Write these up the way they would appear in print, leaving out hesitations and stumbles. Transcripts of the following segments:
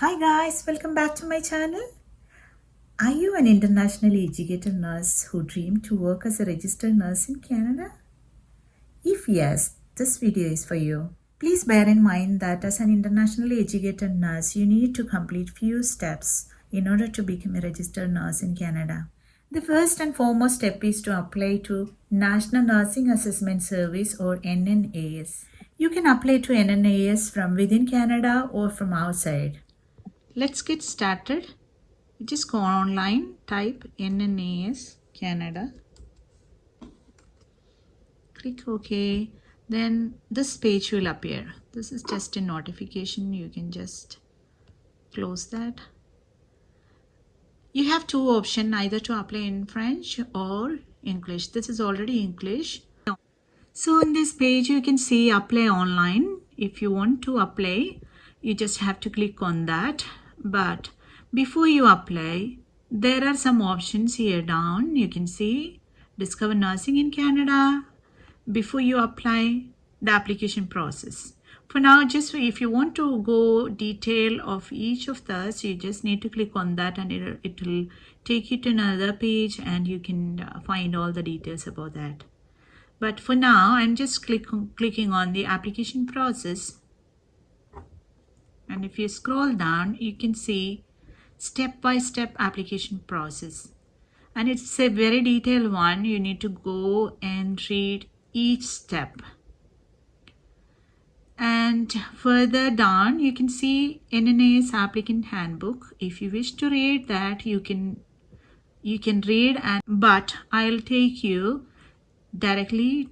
Hi guys, welcome back to my channel. Are you an internationally educated nurse who dream to work as a registered nurse in Canada? If yes, this video is for you. Please bear in mind that as an internationally educated nurse, you need to complete few steps in order to become a registered nurse in Canada. The first and foremost step is to apply to National Nursing Assessment Service or NNAS. You can apply to NNAS from within Canada or from outside. Let's get started. Just go online, type NNAS Canada, click OK. Then this page will appear. This is just a notification. You can just close that. You have two options, either to apply in French or English. This is already English. So in this page you can see apply online. If you want to apply, you just have to click on that. But before you apply, there are some options here down. You can see discover nursing in Canada. Before you apply, the application process. For now, just if you want to go detail of each of those, you just need to click on that and it will take you to another page and you can find all the details about that. But for now, I'm just clicking on the application process. And if you scroll down, you can see step-by-step application process. And it's a very detailed one. You need to go and read each step. And further down, you can see NNAS applicant handbook. If you wish to read that, you can read, but I'll take you directly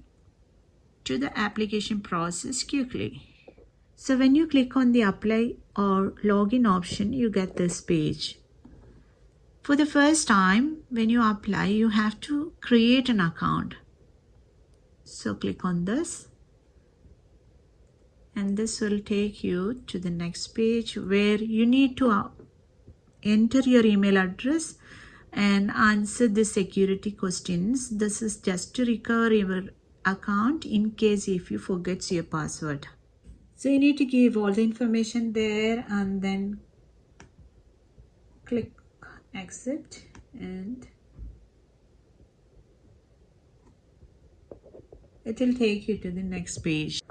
to the application process quickly. So when you click on the apply or login option, you get this page. For the first time, when you apply, you have to create an account. So click on this. And this will take you to the next page where you need to enter your email address and answer the security questions. This is just to recover your account in case if you forget your password. So you need to give all the information there and then click accept and it will take you to the next page.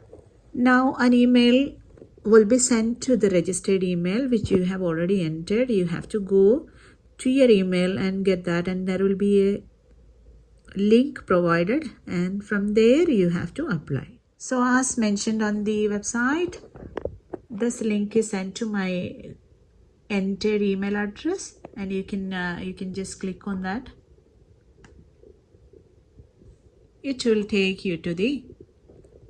Now an email will be sent to the registered email which you have already entered. You have to go to your email and get that, and there will be a link provided, and from there you have to apply. So as mentioned on the website, this link is sent to my entered email address, and you can just click on that. It will take you to the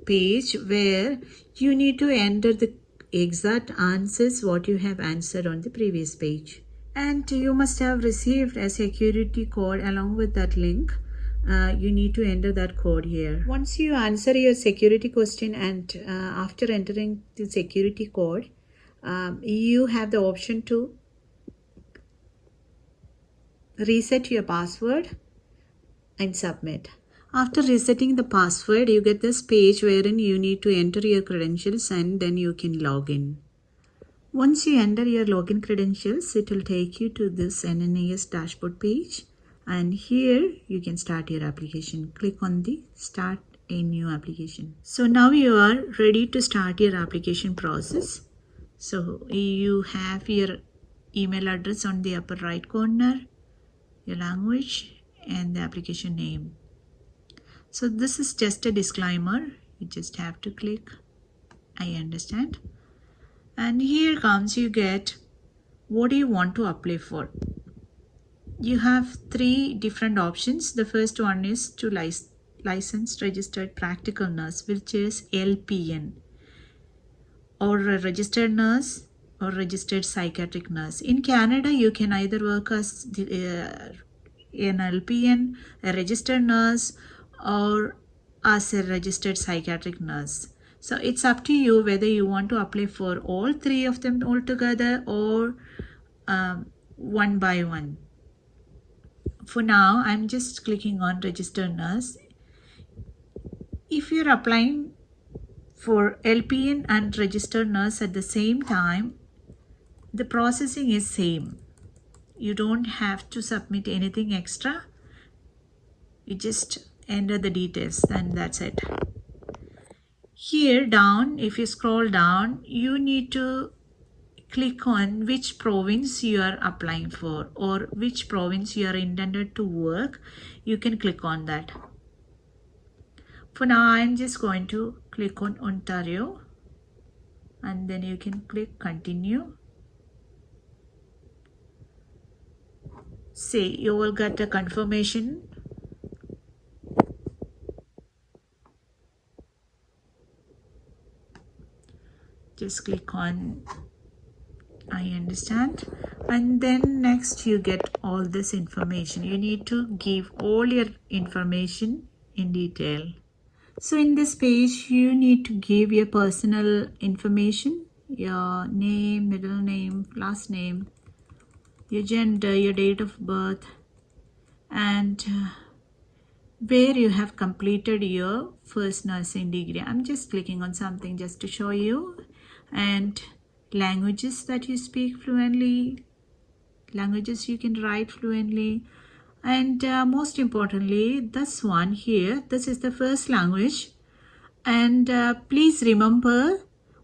page where you need to enter the exact answers what you have answered on the previous page, and you must have received a security code along with that link. You need to enter that code here. Once you answer your security question and after entering the security code, you have the option to reset your password and submit. After resetting the password, you get this page wherein you need to enter your credentials and then you can log in. Once you enter your login credentials, it will take you to this NNAS dashboard page, and here you can start your application. Click on the start a new application. So now you are ready to start your application process. So you have your email address on the upper right corner, your language, and the application name. So this is just a disclaimer. You just have to click I understand. And here comes, you get what do you want to apply for. You have three different options. The first one is to licensed registered practical nurse, which is LPN, or a registered nurse or registered psychiatric nurse. In Canada, you can either work as an LPN, a registered nurse, or as a registered psychiatric nurse. So it's up to you whether you want to apply for all three of them altogether or one by one. For now, I'm just clicking on registered nurse. If you're applying for LPN and registered nurse at the same time, The processing is same. You don't have to submit anything extra. You just enter the details and that's it. Here down, if you scroll down, you need to click on which province you are applying for or which province you are intended to work. You can click on that. For now, I'm just going to click on Ontario and then you can click continue. Say you will get a confirmation. Just click on I understand, and then next you get all this information. You need to give all your information in detail. So in this page you need to give your personal information, your name, middle name, last name, your gender, your date of birth, and where you have completed your first nursing degree. I'm just clicking on something just to show you. And languages that you speak fluently, languages you can write fluently, and most importantly this one here, this is the first language. And please remember,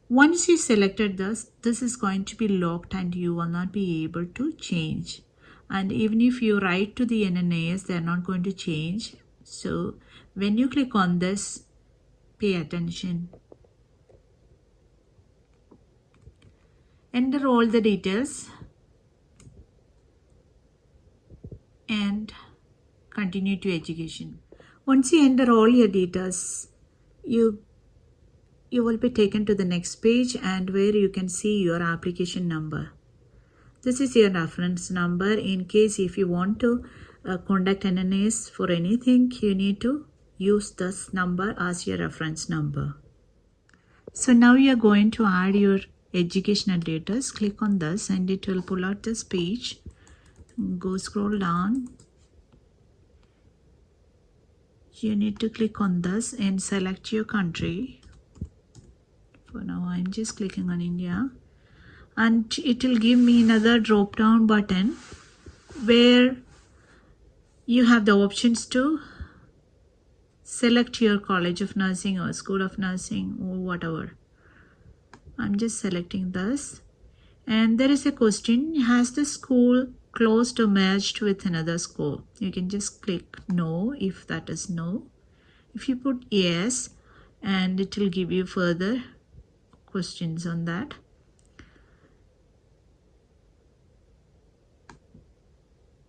once you selected this is going to be locked and you will not be able to change. And even if you write to the NNAS, they're not going to change. So when you click on this, pay attention. Enter all the details and continue to education. Once you enter all your details, you will be taken to the next page and where you can see your application number. This is your reference number. In case if you want to contact NNAS for anything, you need to use this number as your reference number. So now you are going to add your educational data. Click on this and it will pull out this page. Go scroll down. You need to click on this and select your country. For now I'm just clicking on India, and it will give me another drop down button where you have the options to select your college of nursing or school of nursing or whatever. I'm just selecting this, and there is a question: has the school closed or merged with another school? You can just click no if that is no. If you put yes, and it will give you further questions on that.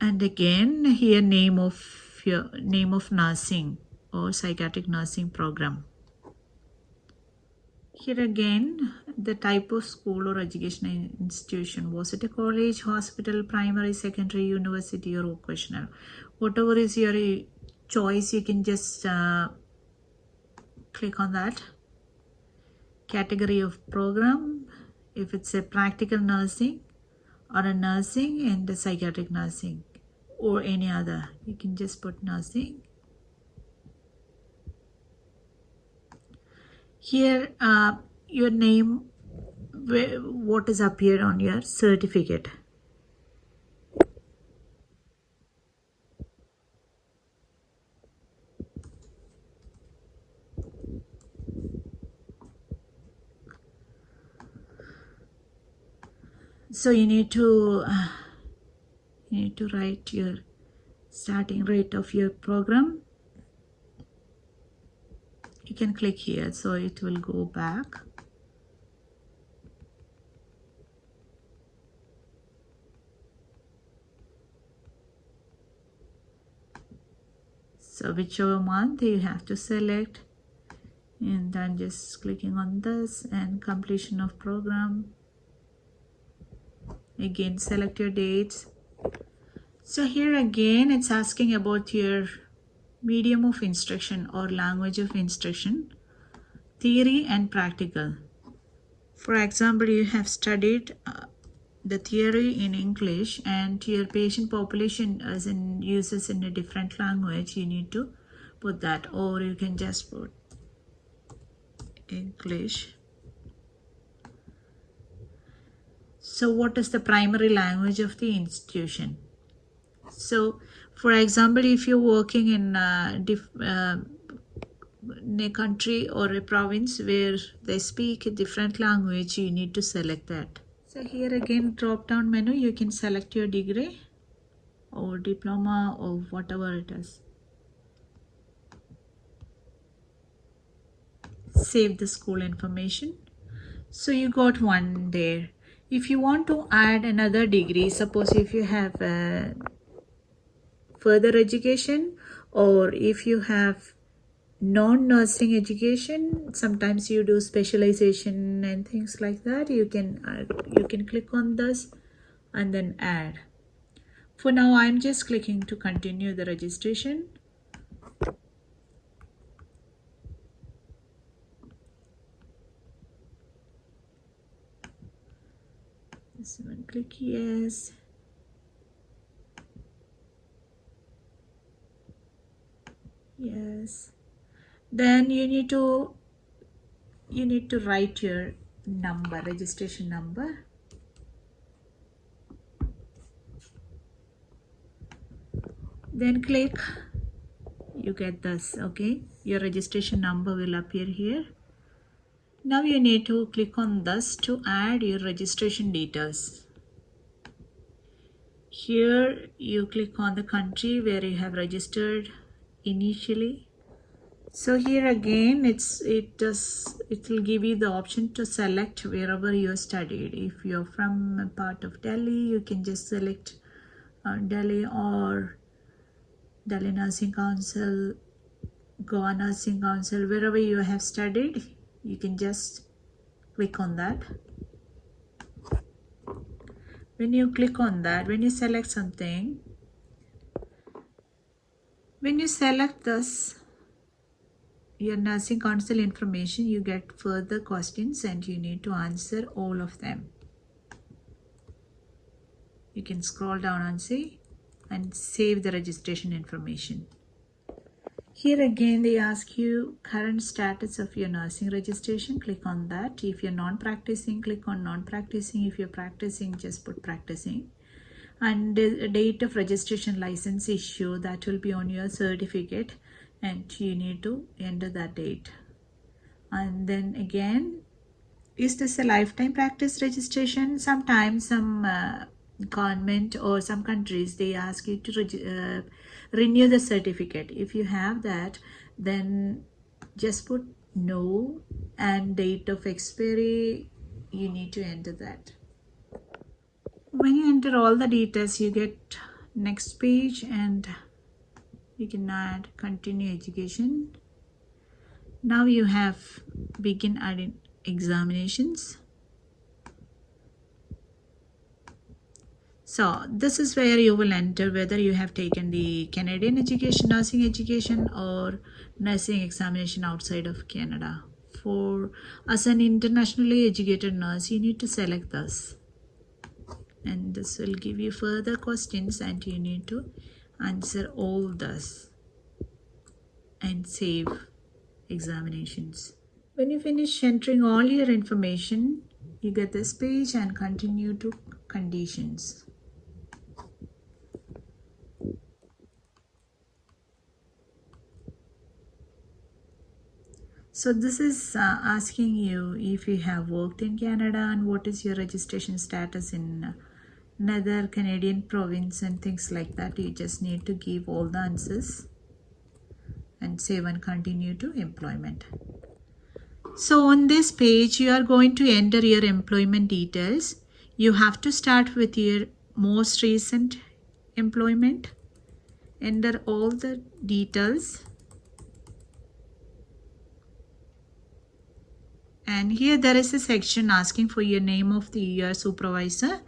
And again here name of nursing or psychiatric nursing program. Here again the type of school or educational institution. Was it a college, hospital, primary, secondary, university, or vocational? Whatever is your choice, you can just click on that. Category of program, if it's a practical nursing or a nursing and a psychiatric nursing or any other, you can just put nursing. Here your name, what is appeared on your certificate. So you need to write your starting rate of your program. You can click here, so it will go back. So whichever month you have to select, and then just clicking on this and completion of program. Again select your dates. So here again it's asking about your medium of instruction or language of instruction, theory and practical. For example, you have studied the theory in English and your patient population uses in a different language, you need to put that, or you can just put English. So what is the primary language of the institution? So for example, if you're working in a country or a province where they speak a different language, you need to select that. So here again, drop down menu, you can select your degree or diploma or whatever it is. Save the school information. So you got one there. If you want to add another degree, suppose if you have further education, or if you have non-nursing education, sometimes you do specialization and things like that, you can click on this and then add. For now, I'm just clicking to continue the registration. This one, click yes. Yes. Then you need to write your number, registration number. Then click, you get this. Okay, your registration number will appear here. Now you need to click on this to add your registration details. Here you click on the country where you have registered initially. So here again it will give you the option to select wherever you studied. If you're from a part of Delhi, you can just select Delhi or Delhi Nursing Council, Goa Nursing Council, wherever you have studied, you can just click on that. When you click on that, when you select something, when you select this, your nursing council information, you get further questions and you need to answer all of them. You can scroll down and see and save the registration information. Here again they ask you current status of your nursing registration. Click on that. If you're non-practicing, click on non-practicing. If you're practicing, just put practicing. And the date of registration license issue, that will be on your certificate and you need to enter that date. And then again, is this a lifetime practice registration? Sometimes some government or some countries, they ask you to renew the certificate. If you have that, then just put no, and date of expiry, you need to enter that. When you enter all the details, you get next page and you can add continue education. Now you have begin adding examinations. So this is where you will enter whether you have taken the Canadian education, nursing education, or nursing examination outside of Canada. For as an internationally educated nurse, you need to select this. And this will give you further questions and you need to answer all this and save examinations. When you finish entering all your information, you get this page and continue to conditions. So this is asking you if you have worked in Canada and what is your registration status in another Canadian province and things like that. You just need to give all the answers and save and continue to employment. So on this page, you are going to enter your employment details. You have to start with your most recent employment. Enter all the details. And here there is a section asking for your name of your supervisor.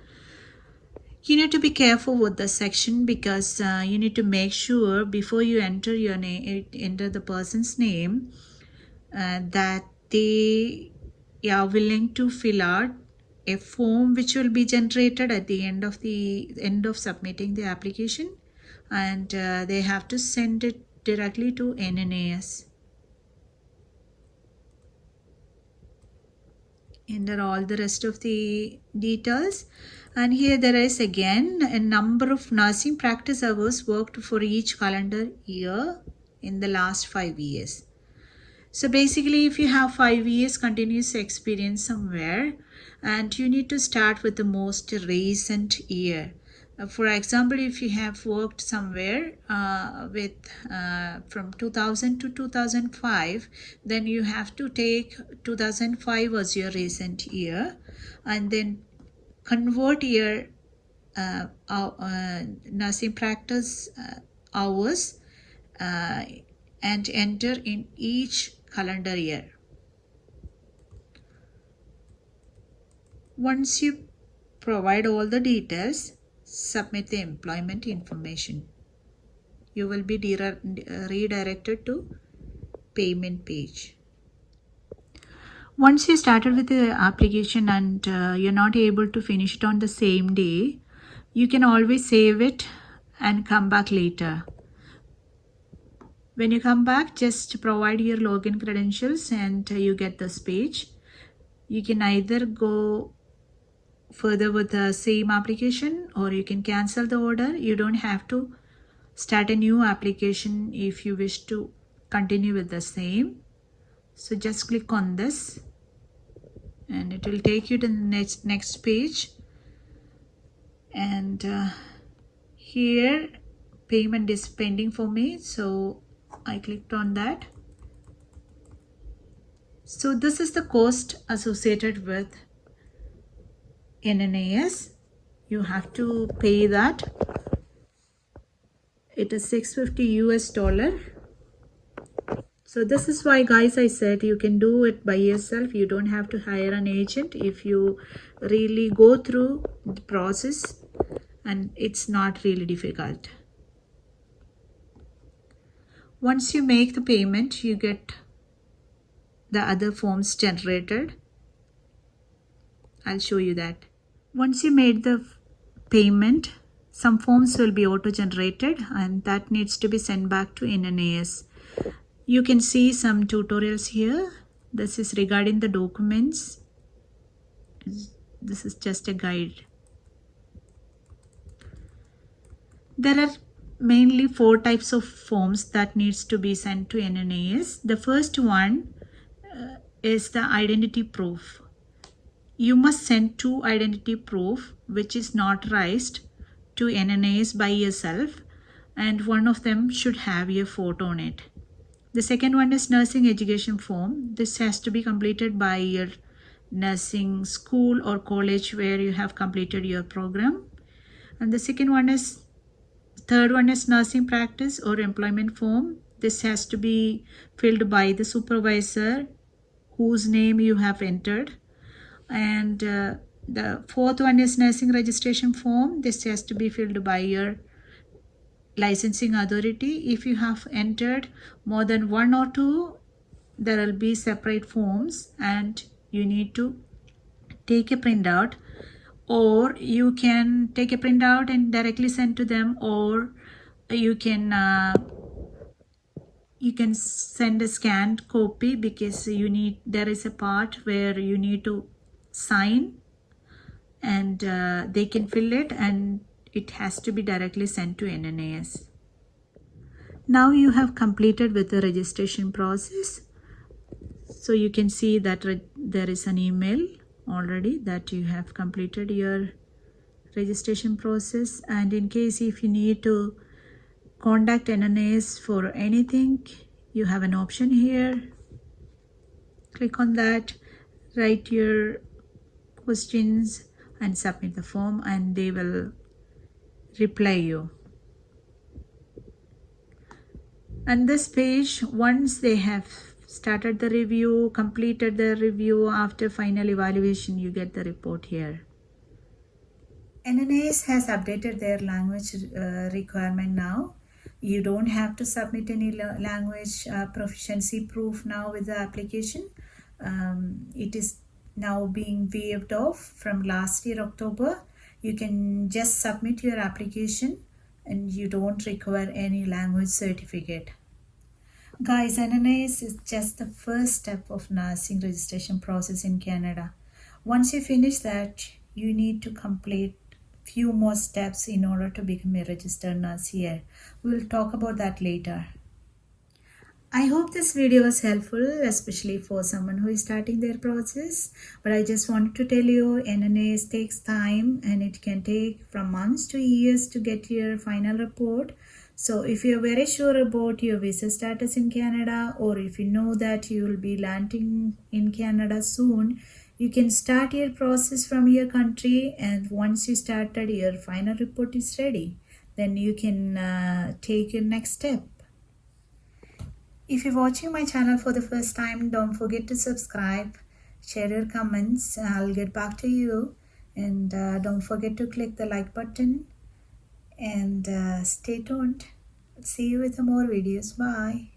You need to be careful with the section because you need to make sure before you enter your name, enter the person's name, that they are willing to fill out a form which will be generated at the end of submitting the application, and they have to send it directly to NNAS. enter all the rest of the details. And here there is again a number of nursing practice hours worked for each calendar year in the last 5 years. So basically, if you have 5 years continuous experience somewhere, and you need to start with the most recent year. For example, if you have worked somewhere with from 2000 to 2005, then you have to take 2005 as your recent year, and then convert your nursing practice hours and enter in each calendar year. Once you provide all the details, submit the employment information. You will be redirected to payment page. Once you started with the application and you're not able to finish it on the same day, you can always save it and come back later. When you come back, just provide your login credentials and you get this page. You can either go further with the same application or you can cancel the order. You don't have to start a new application if you wish to continue with the same. So just click on this and it will take you to the next page. And here payment is pending for me, so I clicked on that. So this is the cost associated with NNAS. You have to pay that. It is $650. So this is why, guys, I said you can do it by yourself. You don't have to hire an agent if you really go through the process, and it's not really difficult. Once you make the payment, you get the other forms generated. I'll show you that. Once you made the payment, some forms will be auto-generated and that needs to be sent back to NNAS. You can see some tutorials here. This is regarding the documents. This is just a guide. There are mainly 4 types of forms that needs to be sent to NNAS. The first one is the identity proof. You must send 2 identity proof which is notarized to NNAS by yourself, and one of them should have your photo on it. The second one is nursing education form. This has to be completed by your nursing school or college where you have completed your program. And the third one is nursing practice or employment form. This has to be filled by the supervisor whose name you have entered. And the fourth one is nursing registration form. This has to be filled by your licensing authority. If you have entered more than 1 or 2, there will be separate forms and you need to take a printout, or you can take a printout and directly send to them, or you can send a scanned copy, because there is a part where you need to sign and they can fill it, and it has to be directly sent to NNAS. Now you have completed with the registration process. So you can see that there is an email already that you have completed your registration process. And in case if you need to contact NNAS for anything, you have an option here. Click on that, write your questions and submit the form, and they will reply you. And this page, once they have started the review, completed the review, after final evaluation, you get the report here. NNAS has updated their language requirement now. You don't have to submit any language proficiency proof now with the application. It is now being waived off from last year October. You can just submit your application and you don't require any language certificate. Guys, NNAS is just the first step of nursing registration process in Canada. Once you finish that, you need to complete few more steps in order to become a registered nurse here. We'll talk about that later. I hope this video was helpful, especially for someone who is starting their process. But I just wanted to tell you, NNAS takes time and it can take from months to years to get your final report. So if you're very sure about your visa status in Canada, or if you know that you will be landing in Canada soon, you can start your process from your country, and once you started, your final report is ready. Then you can take your next step. If you're watching my channel for the first time, don't forget to subscribe, share your comments. I'll get back to you. And don't forget to click the like button. And stay tuned. See you with more videos. Bye.